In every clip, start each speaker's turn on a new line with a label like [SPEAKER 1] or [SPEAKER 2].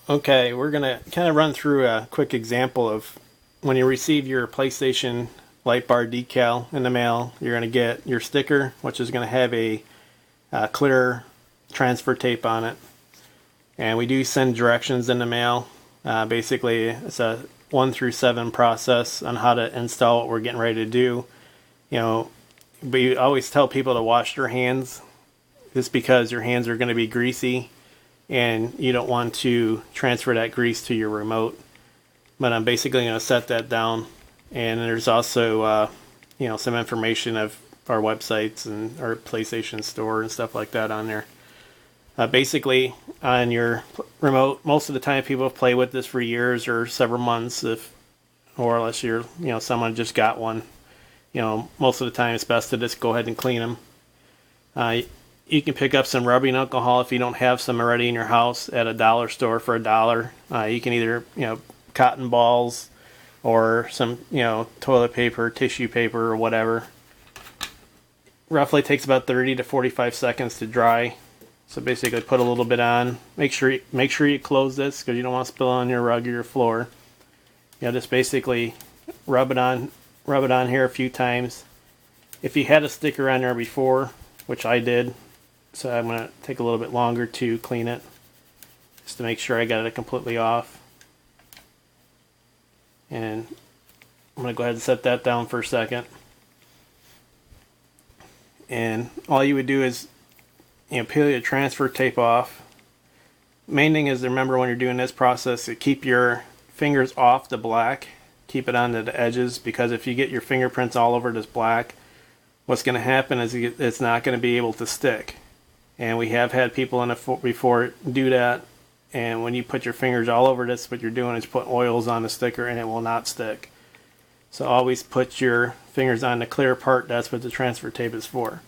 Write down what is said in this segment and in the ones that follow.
[SPEAKER 1] Okay, we're gonna kind of run through a quick example of when you receive your PlayStation light bar decal in the mail. You're gonna get your sticker, which is gonna have a clear transfer tape on it, and we do send directions in the mail. Basically, it's a 1 through 7 process on how to install what we're getting ready to do. You know, we always tell people to wash their hands, just because your hands are going to be greasy and you don't want to transfer that grease to your remote. But I'm basically going to set that down, and there's also some information of our websites and our PlayStation Store and stuff like that on there. Basically, on your remote, most of the time people have played with this for years or several months, if or unless you're someone just got one. Most of the time it's best to just go ahead and clean them. You can pick up some rubbing alcohol if you don't have some already in your house at a dollar store for $1. You can either cotton balls or some toilet paper, tissue paper, or whatever. Roughly takes about 30 to 45 seconds to dry. So basically, put a little bit on. Make sure you close this because you don't want to spill on your rug or your floor. Just basically rub it on here a few times. If you had a sticker on there before, which I did, so I'm going to take a little bit longer to clean it, just to make sure I got it completely off. And I'm going to go ahead and set that down for a second. And all you would do is peel your transfer tape off. Main thing is to remember when you're doing this process to keep your fingers off the black. Keep it onto the edges, because if you get your fingerprints all over this black, what's going to happen is it's not going to be able to stick. And we have had people in it before do that, and when you put your fingers all over this, what you're doing is put oils on the sticker and it will not stick. So always put your fingers on the clear part. That's what the transfer tape is for.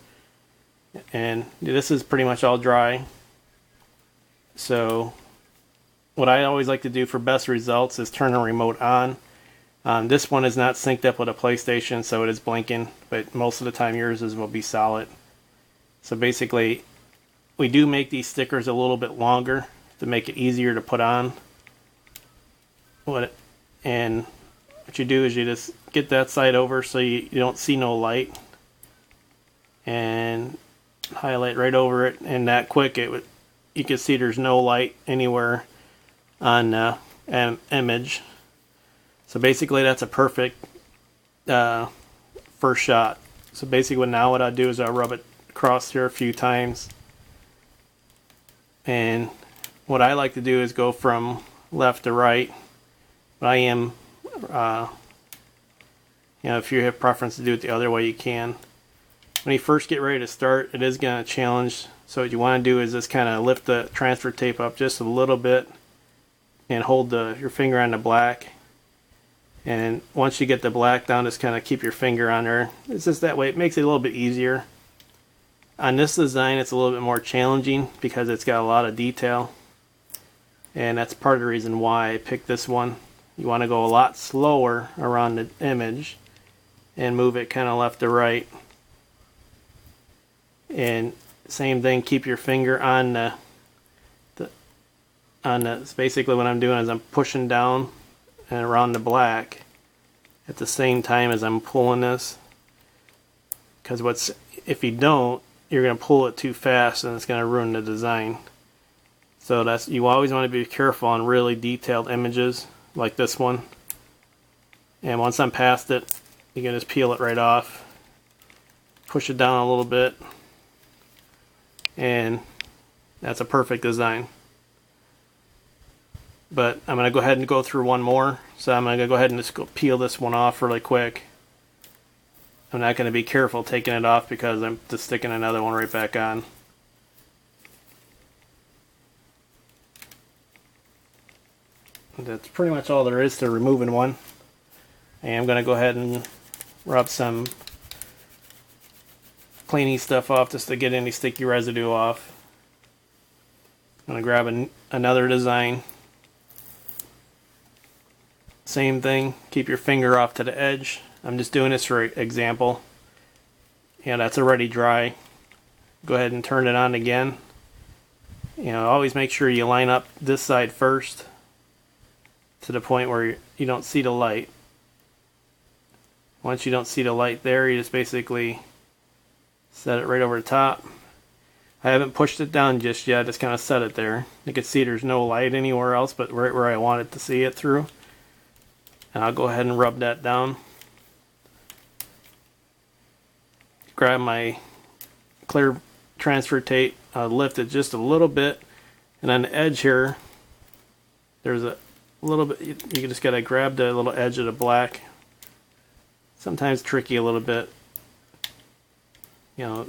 [SPEAKER 1] And this is pretty much all dry. So what I always like to do for best results is turn the remote on. This one is not synced up with a PlayStation, so it is blinking, but most of the time yours will be solid. So basically, we do make these stickers a little bit longer to make it easier to put on. And what you do is you just get that side over so you don't see no light, and highlight right over it, and that quick you can see there's no light anywhere on the image. So basically that's a perfect first shot. So basically now what I do is I rub it across here a few times, and what I like to do is go from left to right. But I am if you have preference to do it the other way, you can. When you first get ready to start, it is going to challenge. So what you want to do is just kind of lift the transfer tape up just a little bit and hold your finger on the black. And once you get the black down, just kind of keep your finger on there. It's just that way. It makes it a little bit easier. On this design, it's a little bit more challenging because it's got a lot of detail. And that's part of the reason why I picked this one. You want to go a lot slower around the image and move it kind of left to right. And same thing, keep your finger on the basically what I'm doing is I'm pushing down and around the black at the same time as I'm pulling this, because if you don't, you're going to pull it too fast and it's going to ruin the design. So you always want to be careful on really detailed images like this one. And once I'm past it, you can just peel it right off, push it down a little bit, and that's a perfect design. But I'm going to go ahead and go through one more. So I'm going to go ahead and just peel this one off really quick. I'm not going to be careful taking it off because I'm just sticking another one right back on. That's pretty much all there is to removing one. And I'm going to go ahead and rub some cleaning stuff off just to get any sticky residue off. I'm going to grab another design. Same thing, keep your finger off to the edge. I'm just doing this for example. Yeah, that's already dry. Go ahead and turn it on again. You know, always make sure you line up this side first to the point where you don't see the light. Once you don't see the light there, you just basically set it right over the top. I haven't pushed it down just yet, just kind of set it there. You can see there's no light anywhere else but right where I want it to see it through. And I'll go ahead and rub that down. Grab my clear transfer tape, lift it just a little bit, and on the edge here, there's a little bit, you just gotta grab the little edge of the black. Sometimes tricky a little bit, you know.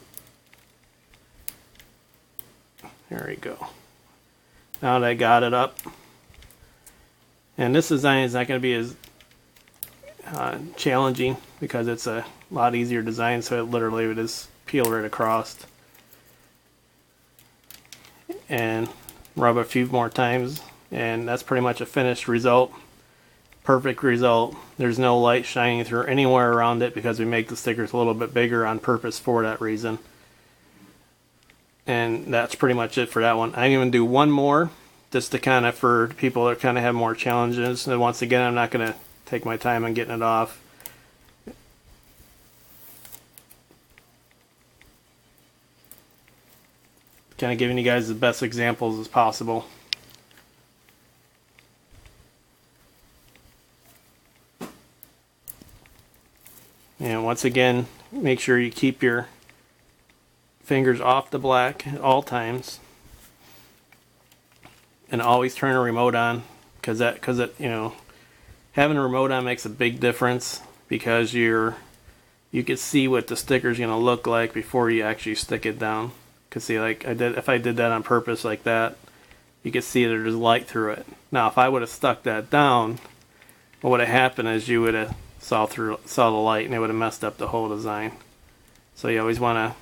[SPEAKER 1] There we go. Now that I got it up, and this design is not going to be as challenging because it's a lot easier design, so it literally would just peel right across and rub a few more times, and that's pretty much a finished result. Perfect result. There's no light shining through anywhere around it because we make the stickers a little bit bigger on purpose for that reason. And that's pretty much it for that one. I'm going to do one more just to kind of, for people that kind of have more challenges. And once again, I'm not going to take my time on getting it off. Kind of giving you guys the best examples as possible. And once again, make sure you keep your fingers off the black at all times, and always turn a remote on, because it, you know, having a remote on makes a big difference, because you can see what the sticker's going to look like before you actually stick it down. Because see, like if I did that on purpose like that, you could see that there's light through it. Now if I would have stuck that down, what would have happened is you would have saw the light, and it would have messed up the whole design. So you always want to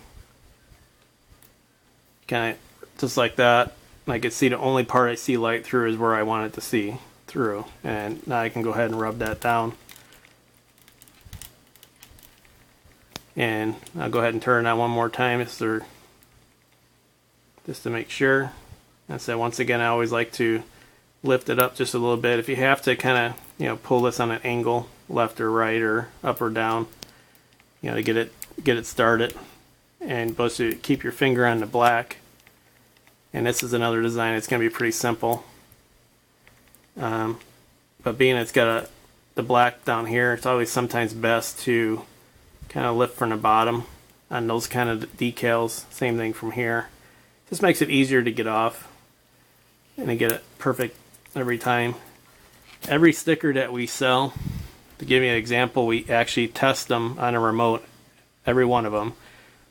[SPEAKER 1] kind of just like that. I can see the only part I see light through is where I want it to see through, and now I can go ahead and rub that down, and I'll go ahead and turn it on one more time just to make sure. And so once again, I always like to lift it up just a little bit. If you have to kind of, you know, pull this on an angle, left or right or up or down, you know, to get it started. And supposed to keep your finger on the black. And this is another design. It's going to be pretty simple, but being it's got the black down here, it's always sometimes best to kind of lift from the bottom on those kind of decals. Same thing from here. Just makes it easier to get off and to get it perfect every time. Every sticker that we sell, to give you an example, we actually test them on a remote, every one of them.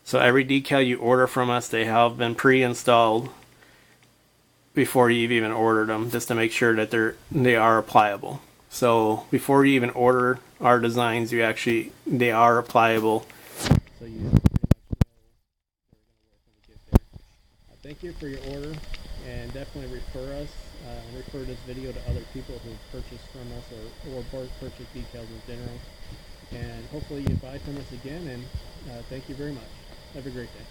[SPEAKER 1] So every decal you order from us, they have been pre-installed before you've even ordered them, just to make sure that they are applicable. So before you even order our designs, they are applicable. So you pretty much know they're going to work when you get there. Thank you for your order, and definitely refer us and refer this video to other people who've purchased from us or purchased decals in general. And hopefully you buy from us again, and thank you very much. Have a great day.